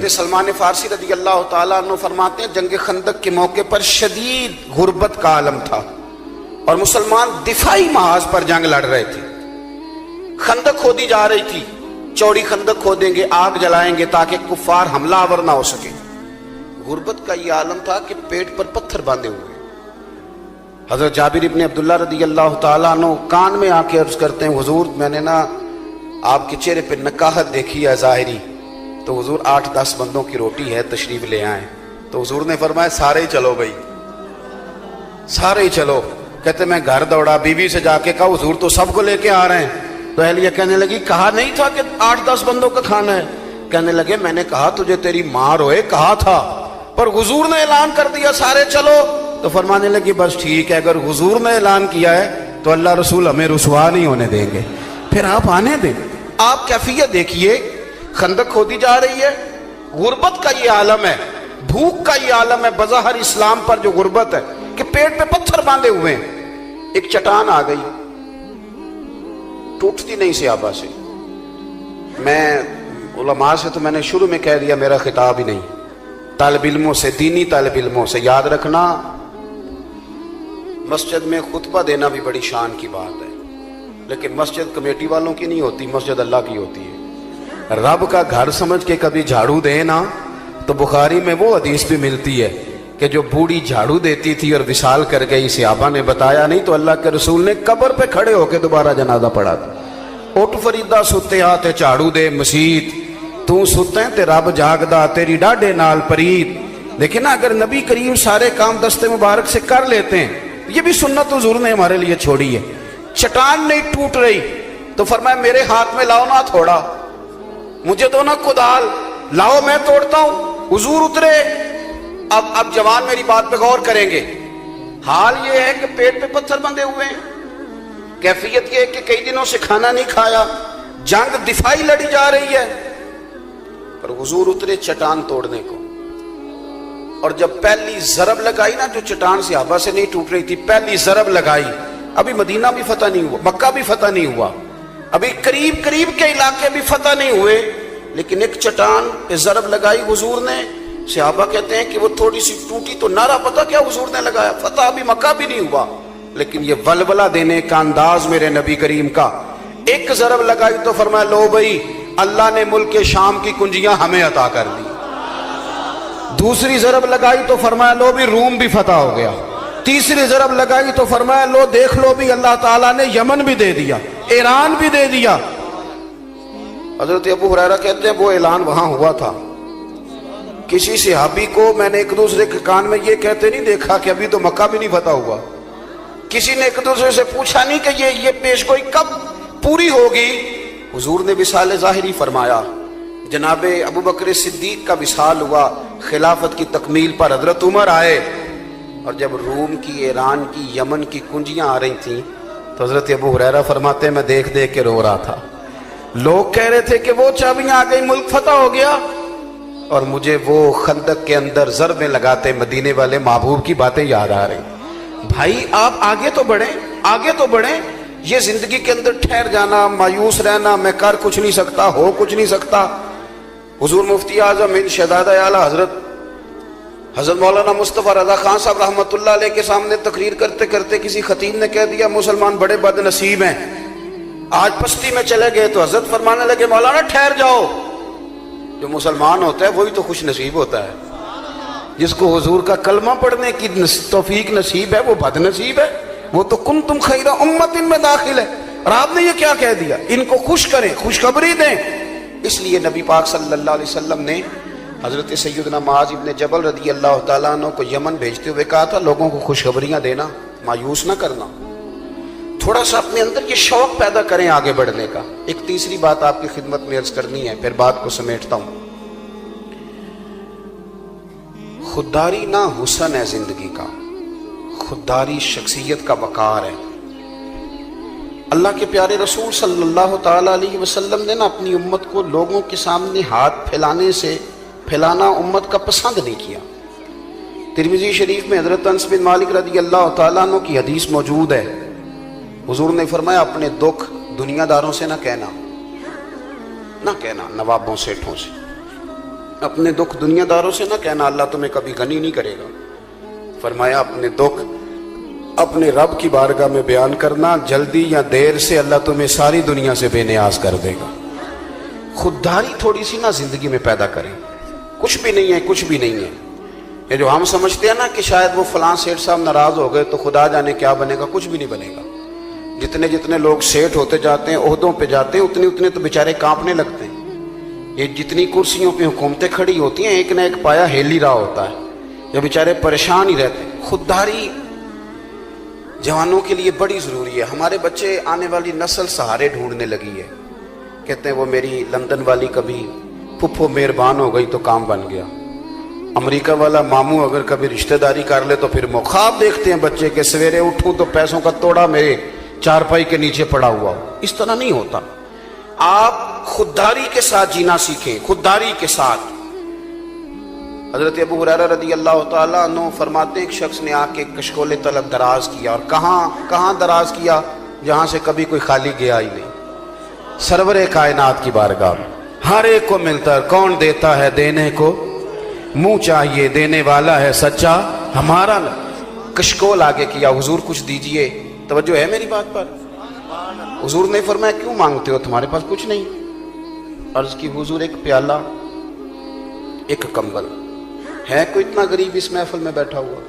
سلمان فارسی رضی اللہ تعالیٰ عنہ فرماتے ہیں جنگ خندق کے موقع پر شدید غربت کا عالم تھا اور مسلمان دفاعی محاذ پر جنگ لڑ رہے تھے. خندق کھودی جا رہی تھی، چوڑی خندق کھودیں گے، آگ جلائیں گے تاکہ کفار حملہ آور نہ ہو سکے. غربت کا یہ عالم تھا کہ پیٹ پر پتھر باندھے ہوئے. حضرت جابر ابن عبداللہ رضی اللہ تعالیٰ عنہ کان میں آ کے عرض کرتے ہیں حضور میں نے نا آپ کے چہرے پہ نکاہت دیکھی ہے ظاہری، تو حضور 8-10 بندوں کی روٹی ہے تشریف لے آئیں. تو حضور نے فرمایا سارے ہی چلو بھائی، سارے ہی چلو. کہتے میں گھر دوڑا، بیوی سے جا کے کہا حضور تو سب کو لے کے آ رہے ہیں. تو اہلیہ کہنے لگی کہا نہیں تھا کہ 8-10 بندوں کا کھانا ہے؟ کہنے لگے میں نے کہا تجھے تیری ماں روئے کہا تھا، پر حضور نے اعلان کر دیا سارے چلو. تو فرمانے لگی بس ٹھیک ہے، اگر حضور نے اعلان کیا ہے تو اللہ رسول ہمیں رسوا نہیں ہونے دیں گے، پھر آپ آنے دیں. آپ کیفیت دیکھیے، خندق کھودی جا رہی ہے، غربت کا یہ عالم ہے، بھوک کا یہ عالم ہے. بظاہر اسلام پر جو غربت ہے کہ پیٹ پہ پتھر باندھے ہوئے ہیں. ایک چٹان آ گئی، ٹوٹتی نہیں صحابہ سے. میں علماء سے تو میں نے شروع میں کہہ دیا میرا خطاب ہی نہیں، طالب علموں سے، دینی طالب علموں سے یاد رکھنا مسجد میں خطبہ دینا بھی بڑی شان کی بات ہے، لیکن مسجد کمیٹی والوں کی نہیں ہوتی، مسجد اللہ کی ہوتی ہے. رب کا گھر سمجھ کے کبھی جھاڑو دے نا تو بخاری میں وہ حدیث بھی ملتی ہے کہ جو بوڑھی جھاڑو دیتی تھی اور وصال کر گئی، صحابہ نے بتایا نہیں تو اللہ کے رسول نے قبر پہ کھڑے ہو کے دوبارہ جنازہ پڑھا تھا. اٹھ فریدہ ستے ہاتھ جھاڑو دے مسیت، تو ستے تے رب جاگدا تیری ڈاڈے نال پرید. لیکن اگر نبی کریم سارے کام دستے مبارک سے کر لیتے ہیں، یہ بھی سنت حضور نے ہمارے لیے چھوڑی ہے. چٹان نہیں ٹوٹ رہی تو فرمایا میرے ہاتھ میں لاؤ نا تھوڑا، مجھے دو نا کدال، لاؤ میں توڑتا ہوں. حضور اترے. اب جوان میری بات پہ غور کریں گے. حال یہ ہے کہ پیٹ پہ پتھر بندھے ہوئے ہیں، کیفیت یہ ہے کہ کئی دنوں سے کھانا نہیں کھایا، جنگ دفاعی لڑی جا رہی ہے. پر حضور اترے چٹان توڑنے کو، اور جب پہلی ضرب لگائی نا، جو چٹان صحابہ سے نہیں ٹوٹ رہی تھی، پہلی ضرب لگائی. ابھی مدینہ بھی فتح نہیں ہوا، مکہ بھی فتح نہیں ہوا، ابھی قریب قریب کے علاقے بھی فتح نہیں ہوئے، لیکن ایک چٹان پہ ضرب لگائی حضور نے. صحابہ کہتے ہیں کہ وہ تھوڑی سی ٹوٹی تو نعرہ پتہ کیا حضور نے لگایا، فتح ابھی مکہ بھی نہیں ہوا، لیکن یہ ولولہ دینے کا انداز میرے نبی کریم کا. ایک ضرب لگائی تو فرمایا لو بھائی اللہ نے ملک شام کی کنجیاں ہمیں عطا کر دی. دوسری ضرب لگائی تو فرمایا لو بھی روم بھی فتح ہو گیا. تیسری ضرب لگائی تو فرمایا لو دیکھ لو بھی اللہ تعالیٰ نے یمن بھی دے دیا، ایران بھی دے دیا. حضرت ابو ہریرہ کہتے ہیں وہ اعلان وہاں ہوا تھا. کسی صحابی کو میں نے ایک دوسرے کے کان میں یہ کہتے نہیں دیکھا کہ ابھی تو مکہ بھی نہیں فتح ہوا. کسی نے ایک دوسرے سے پوچھا نہیں کہ یہ پیشگوئی کب پوری ہوگی. حضور نے وصال ظاہری فرمایا. جناب ابو بکر صدیق کا وصال ہوا، خلافت کی تکمیل پر حضرت عمر آئے، اور جب روم کی، ایران کی، یمن کی کنجیاں آ رہی تھیں تو حضرت ابو ہریرہ فرماتے ہیں میں دیکھ دیکھ کے رو رہا تھا. لوگ کہہ رہے تھے کہ وہ چابیاں آ گئی، ملک فتح ہو گیا، اور مجھے وہ خندق کے اندر ضربیں لگاتے مدینے والے محبوب کی باتیں یاد آ رہی. بھائی آپ آگے تو بڑھیں، آگے تو بڑھیں. یہ زندگی کے اندر ٹھہر جانا، مایوس رہنا، میں کر کچھ نہیں سکتا، ہو کچھ نہیں سکتا. حضور مفتی اعظم ہند شہزادہ اعلیٰ حضرت مولانا مصطفیٰ رضا خان صاحب رحمۃ اللہ علیہ کے سامنے تقریر کرتے کرتے کسی خطیب نے کہہ دیا مسلمان بڑے بد نصیب ہیں، آج پستی میں چلے گئے. تو حضرت فرمانے لگے مولانا ٹھہر جاؤ، جو مسلمان ہوتا ہے وہی تو خوش نصیب ہوتا ہے. جس کو حضور کا کلمہ پڑھنے کی توفیق نصیب ہے وہ بد نصیب ہے. وہ تو کنتم خیر امت ان میں داخل ہے. اور آپ نے یہ کیا کہہ دیا، ان کو خوش کریں، خوشخبری دیں. اس لیے نبی پاک صلی اللہ علیہ وسلم نے حضرت سیدنا معاذ ابن جبل رضی اللہ تعالیٰ عنہ کو یمن بھیجتے ہوئے کہا تھا لوگوں کو خوشخبریاں دینا، مایوس نہ کرنا. تھوڑا سا اپنے اندر یہ شوق پیدا کریں آگے بڑھنے کا. ایک تیسری بات آپ کی خدمت میں عرض کرنی ہے، پھر بات کو سمیٹتا ہوں. خودداری نہ حسن ہے زندگی کا، خودداری شخصیت کا وقار ہے. اللہ کے پیارے رسول صلی اللہ تعالیٰ علیہ وسلم نے نا اپنی امت کو لوگوں کے سامنے ہاتھ پھیلانا امت کا پسند نہیں کیا. ترمذی شریف میں حضرت انس بن مالک رضی اللہ تعالیٰ عنہ کی حدیث موجود ہے. حضور نے فرمایا اپنے دکھ دنیا داروں سے نہ کہنا، نوابوں سیٹھوں سے. اپنے دکھ دنیا داروں سے نہ کہنا اللہ تمہیں کبھی غنی نہیں کرے گا. فرمایا اپنے دکھ اپنے رب کی بارگاہ میں بیان کرنا، جلدی یا دیر سے اللہ تمہیں ساری دنیا سے بے نیاز کر دے گا. خودداری تھوڑی سی نہ زندگی میں پیدا کریں. کچھ بھی نہیں ہے، کچھ بھی نہیں ہے. یہ جو ہم سمجھتے ہیں نا کہ شاید وہ فلاں سیٹھ صاحب ناراض ہو گئے تو خدا جانے کیا بنے گا، کچھ بھی نہیں بنے گا. جتنے جتنے لوگ سیٹھ ہوتے جاتے ہیں، عہدوں پہ جاتے ہیں، اتنے اتنے تو بیچارے کانپنے لگتے ہیں. یہ جتنی کرسیوں پہ حکومتیں کھڑی ہوتی ہیں، ایک نہ ایک پایا ہل ہی رہا ہوتا ہے. یہ بیچارے پریشان ہی رہتے ہیں. خودداری جوانوں کے لیے بڑی ضروری ہے. ہمارے بچے آنے والی نسل سہارے ڈھونڈنے لگی ہے. کہتے ہیں وہ میری لندن والی کبھی پھپھو مہربان ہو گئی تو کام بن گیا. امریکہ والا ماموں اگر کبھی رشتہ داری کر لے تو پھر خواب دیکھتے ہیں بچے کہ سویرے اٹھوں تو پیسوں کا توڑا میرے چارپائی کے نیچے پڑا ہوا ہو. اس طرح نہیں ہوتا. آپ خودداری کے ساتھ جینا سیکھیں، خودداری کے ساتھ. حضرت ابو ہریرہ رضی اللہ تعالیٰ عنہ فرماتے ہیں ایک شخص نے آ کے کشکول طلب دراز کیا، اور کہاں دراز کیا؟ جہاں سے کبھی کوئی خالی گیا ہی نہیں. سرور کائنات کی بارگاہ میں ہر ایک کو ملتا ہے. کون دیتا ہے دینے کو منہ چاہیے، دینے والا ہے سچا ہمارا. کشکول آگے کیا، حضور کچھ دیجئے. توجہ ہے میری بات پر؟ حضور نے فرمایا کیوں مانگتے ہو، تمہارے پاس کچھ نہیں؟ عرض کی حضور ایک پیالہ، ایک کمبل. ہے کوئی اتنا غریب اس محفل میں بیٹھا ہوا؟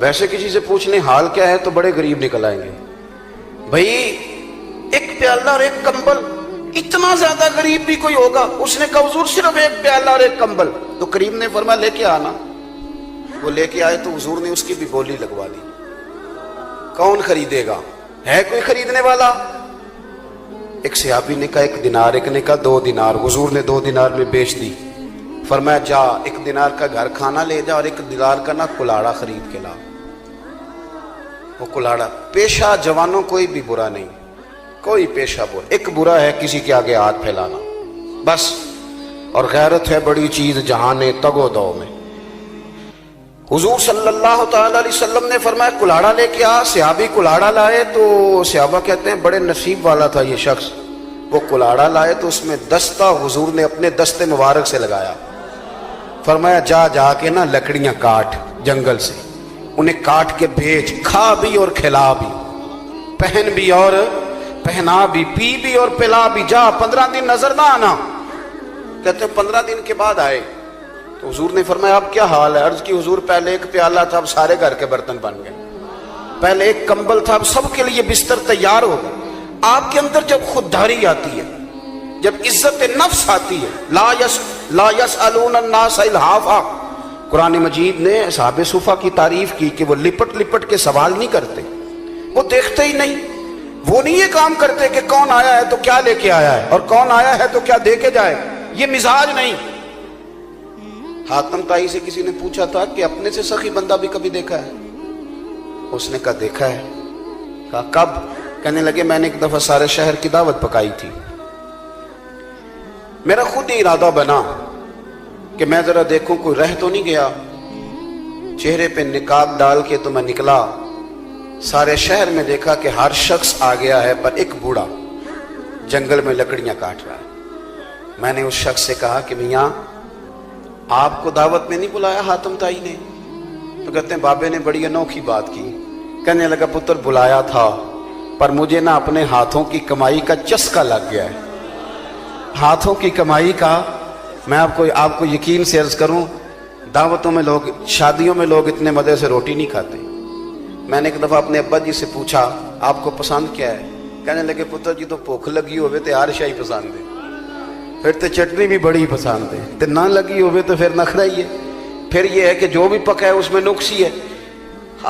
ویسے کسی سے پوچھ لیں حال کیا ہے تو بڑے غریب نکل آئیں گے. بھائی ایک پیالہ اور ایک کمبل، اتنا زیادہ غریب بھی کوئی ہوگا؟ اس نے کہا حضور صرف ایک پیالہ اور ایک کمبل. تو کریم نے فرمایا لے کے آنا. وہ لے کے آئے تو حضور نے اس کی بھی بولی لگوا دی. کون خریدے گا؟ ہے کوئی خریدنے والا؟ ایک صحابی نے کہا 1 دینار، ایک نے کہا 2 دینار. حضور نے 2 دینار میں بیچ دی. فرمایا جا 1 دینار کا گھر کھانا لے جا اور 1 دینار کا نا کلاڑا خرید کے لا. وہ کلاڑا. پیشہ جوانوں کوئی بھی برا نہیں، کوئی پیشہ برا. ایک برا ہے کسی کے آگے ہاتھ پھیلانا بس. اور غیرت ہے بڑی چیز جہان تگ و دو میں. حضور صلی اللہ تعالی علیہ وسلم نے فرمایا کلاڑا لے کے آ. صحابی کلاڑا لائے تو صحابہ کہتے ہیں بڑے نصیب والا تھا یہ شخص. وہ کلاڑا لائے تو اس میں دستہ حضور نے اپنے دستے مبارک سے لگایا. فرمایا جا کے نا لکڑیاں کاٹ جنگل سے، انہیں کاٹ کے بیچ، کھا بھی اور کھلا بھی، پہن بھی اور پہنا بھی، پی بھی اور پلا بھی. جا 15 دن نظر نہ آنا. کہتے ہیں 15 دن کے بعد آئے تو حضور نے فرمایا اب کیا حال ہے؟ عرض کی حضور پہلے ایک پیالہ تھا اب سارے گھر کے برتن بن گئے. پہلے ایک کمبل تھا اب سب کے لیے بستر تیار ہو گیا. آپ کے اندر جب خودداری آتی ہے، جب عزت نفس آتی ہے، لا یسألون الناس الحافا. قرآن مجید نے اصحاب صفا کی تعریف کی کہ وہ لپٹ لپٹ کے سوال نہیں کرتے، وہ دیکھتے ہی نہیں. وہ نہیں یہ کام کرتے کہ کون آیا ہے تو کیا لے کے آیا ہے اور کون آیا ہے تو کیا دے کے جائے. یہ مزاج نہیں. حاتم طائی سے کسی نے پوچھا تھا کہ اپنے سے سخی بندہ بھی کبھی دیکھا ہے؟ اس نے کہا دیکھا ہے. کہا کب؟ کہنے لگے میں نے ایک دفعہ سارے شہر کی دعوت پکائی تھی. میرا خود ہی ارادہ بنا کہ میں ذرا دیکھوں کوئی رہ تو نہیں گیا. چہرے پہ نقاب ڈال کے تو میں نکلا. سارے شہر میں دیکھا کہ ہر شخص آ گیا ہے پر ایک بوڑھا جنگل میں لکڑیاں کاٹ رہا ہے. میں نے اس شخص سے کہا کہ میاں آپ کو دعوت میں نہیں بلایا حاتم طائی نے؟ تو کہتے ہیں بابے نے بڑی انوکھی بات کی. کہنے لگا پتر بلایا تھا پر مجھے نا اپنے ہاتھوں کی کمائی کا چسکا لگ گیا ہے. ہاتھوں کی کمائی کا. میں آپ کو یقین سے عرض کروں، دعوتوں میں لوگ، شادیوں میں لوگ اتنے مزے سے روٹی نہیں کھاتے. میں نے ایک دفعہ اپنے ابا جی سے پوچھا آپ کو پسند کیا ہے؟ کہنے لگے پتر جی تو بھوک لگی ہوئے تو ہر شاہی پسند ہے، پھر تو چٹنی بھی بڑی پسند ہے، تو نہ لگی ہوئے تو پھر نخرا ہی ہے، پھر یہ ہے کہ جو بھی پکا ہے اس میں نقص ہی ہے.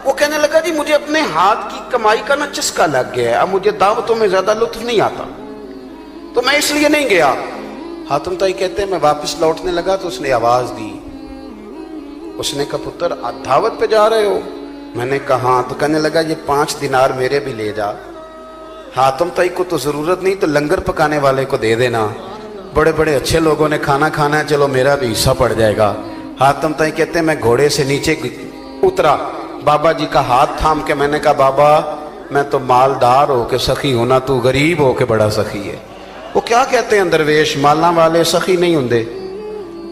وہ کہنے لگا جی مجھے اپنے ہاتھ کی کمائی کا نا چسکا لگ گیا ہے، اب مجھے دعوتوں میں زیادہ لطف نہیں آتا تو میں اس لیے نہیں گیا. حاتم طائی کہتے ہیں میں واپس لوٹنے لگا تو اس نے آواز دی. اس نے کہا پتر آپ دعوت پہ جا رہے ہو؟ میں نے کہا ہاں. تو کہنے لگا یہ 5 دینار میرے بھی لے جا. حاتم طائی کو تو ضرورت نہیں تو لنگر پکانے والے کو دے دینا، بڑے بڑے اچھے لوگوں نے کھانا کھانا ہے، چلو میرا بھی حصہ پڑ جائے گا. حاتم طائی کہتے ہیں میں گھوڑے سے نیچے اترا، بابا جی کا ہاتھ تھام کے میں نے کہا بابا میں تو مالدار ہو کے سخی ہونا، تو غریب ہو کے بڑا سخی ہے. وہ کیا کہتے ہیں درویش، مالاں والے سخی نہیں ہوندے،